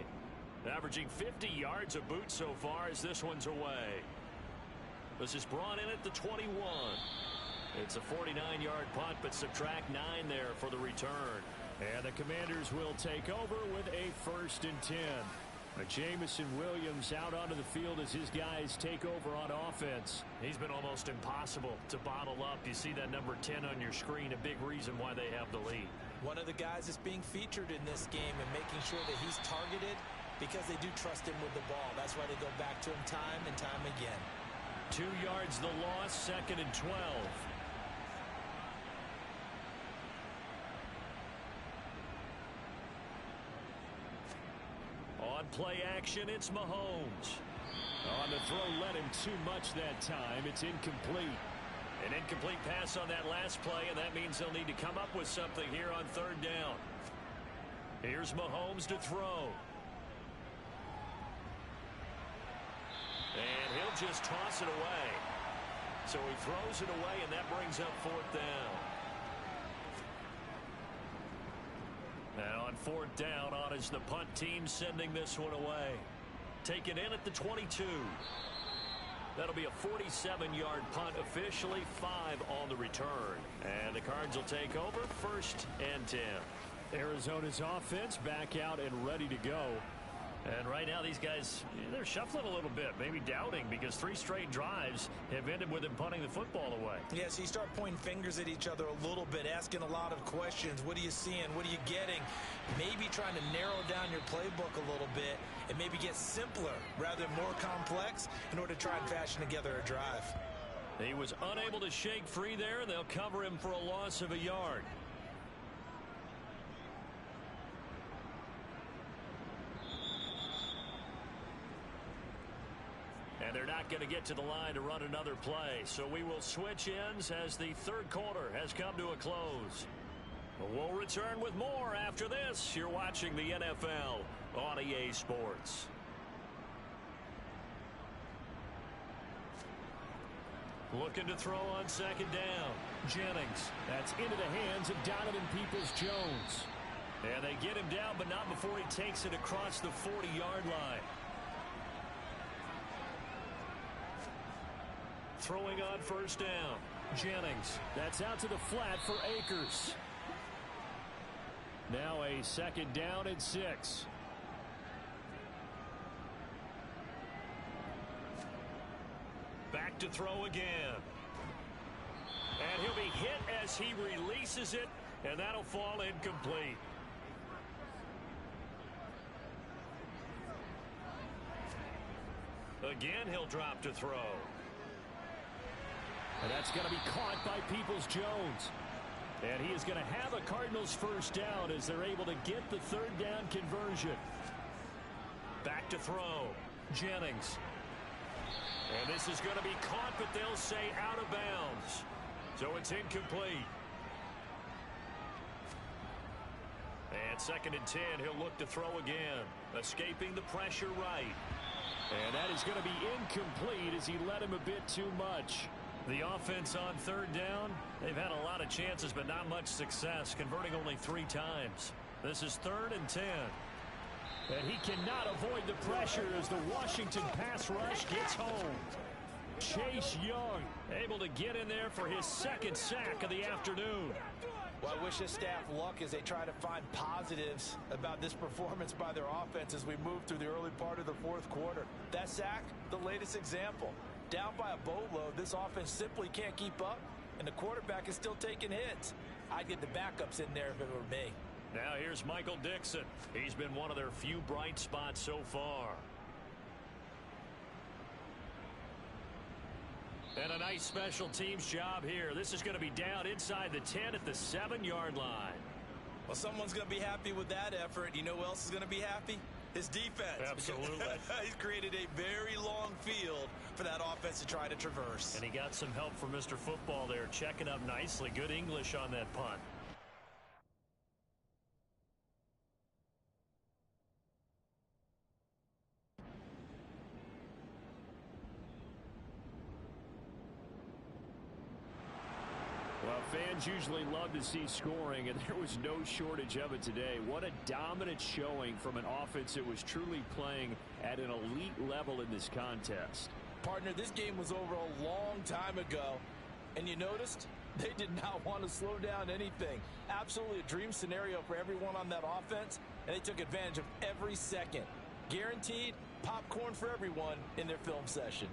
Averaging 50 yards a boot so far as this one's away. This is brought in at the 21. It's a 49-yard punt, but subtract 9 there for the return. And the Commanders will take over with a 1st and 10. Jamison Williams out onto the field as his guys take over on offense. He's been almost impossible to bottle up. You see that number 10 on your screen, a big reason why they have the lead. One of the guys is being featured in this game and making sure that he's targeted because they do trust him with the ball. That's why they go back to him time and time again. 2 yards the loss, 2nd and 12. On play action, it's Mahomes. On the throw, led him too much that time. It's incomplete. An incomplete pass on that last play, and that means they'll need to come up with something here on 3rd down. Here's Mahomes to throw. And he'll just toss it away. So he throws it away, and that brings up 4th down. Now on 4th down, on is the punt team sending this one away. Take it in at the 22. That'll be a 47-yard punt, officially 5 on the return. And the Cards will take over 1st and 10. Arizona's offense back out and ready to go. And right now these guys, they're shuffling a little bit, maybe doubting, because 3 straight drives have ended with them punting the football away. Yeah, so you start pointing fingers at each other a little bit, asking a lot of questions. What are you seeing? What are you getting? Maybe trying to narrow down your playbook a little bit and maybe get simpler rather than more complex in order to try and fashion together a drive. He was unable to shake free there, and they'll cover him for a loss of a yard. And they're not going to get to the line to run another play. So we will switch ends as the 3rd quarter has come to a close. We'll return with more after this. You're watching the NFL on EA Sports. Looking to throw on 2nd down. Jennings. That's into the hands of Donovan Peoples-Jones. And they get him down, but not before he takes it across the 40-yard line. Throwing on 1st down. Jennings. That's out to the flat for Akers. Now a 2nd down and 6. Back to throw again. And he'll be hit as he releases it, and that'll fall incomplete. Again, he'll drop to throw. And that's going to be caught by Peoples-Jones. And he is going to have a Cardinals 1st down as they're able to get the 3rd down conversion. Back to throw. Jennings. And this is going to be caught, but they'll say out of bounds. So it's incomplete. And 2nd and 10, he'll look to throw again. Escaping the pressure right. And that is going to be incomplete as he led him a bit too much. The offense on third down, they've had a lot of chances, but not much success, converting only 3 times. This is 3rd and 10. And he cannot avoid the pressure as the Washington pass rush gets home. Chase Young able to get in there for his 2nd sack of the afternoon. Well, I wish his staff luck as they try to find positives about this performance by their offense as we move through the early part of the 4th quarter. That sack, the latest example. Down by a boatload, this offense simply can't keep up, and the quarterback is still taking hits. I'd get the backups in there if it were me. Now here's Michael Dixon. He's been one of their few bright spots so far. And a nice special teams job here. This is going to be down inside the 10 at the 7-yard line. Well, someone's going to be happy with that effort. You know who else is going to be happy? His defense. Absolutely. He's created a very long field for that offense to try to traverse. And he got some help from Mr. Football there, checking up nicely. Good English on that punt. Well, fans usually love to see scoring, and there was no shortage of it today. What a dominant showing from an offense that was truly playing at an elite level in this contest. Partner, this game was over a long time ago, and you noticed they did not want to slow down anything. Absolutely a dream scenario for everyone on that offense, and they took advantage of every second. Guaranteed popcorn for everyone in their film session.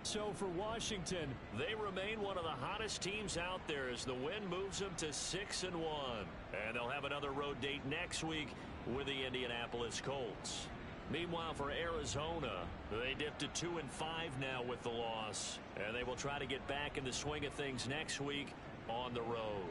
So for Washington, they remain one of the hottest teams out there as the win moves them to 6-1. And they'll have another road date next week with the Indianapolis Colts. Meanwhile, for Arizona, they dipped to 2-5 now with the loss. And they will try to get back in the swing of things next week on the road.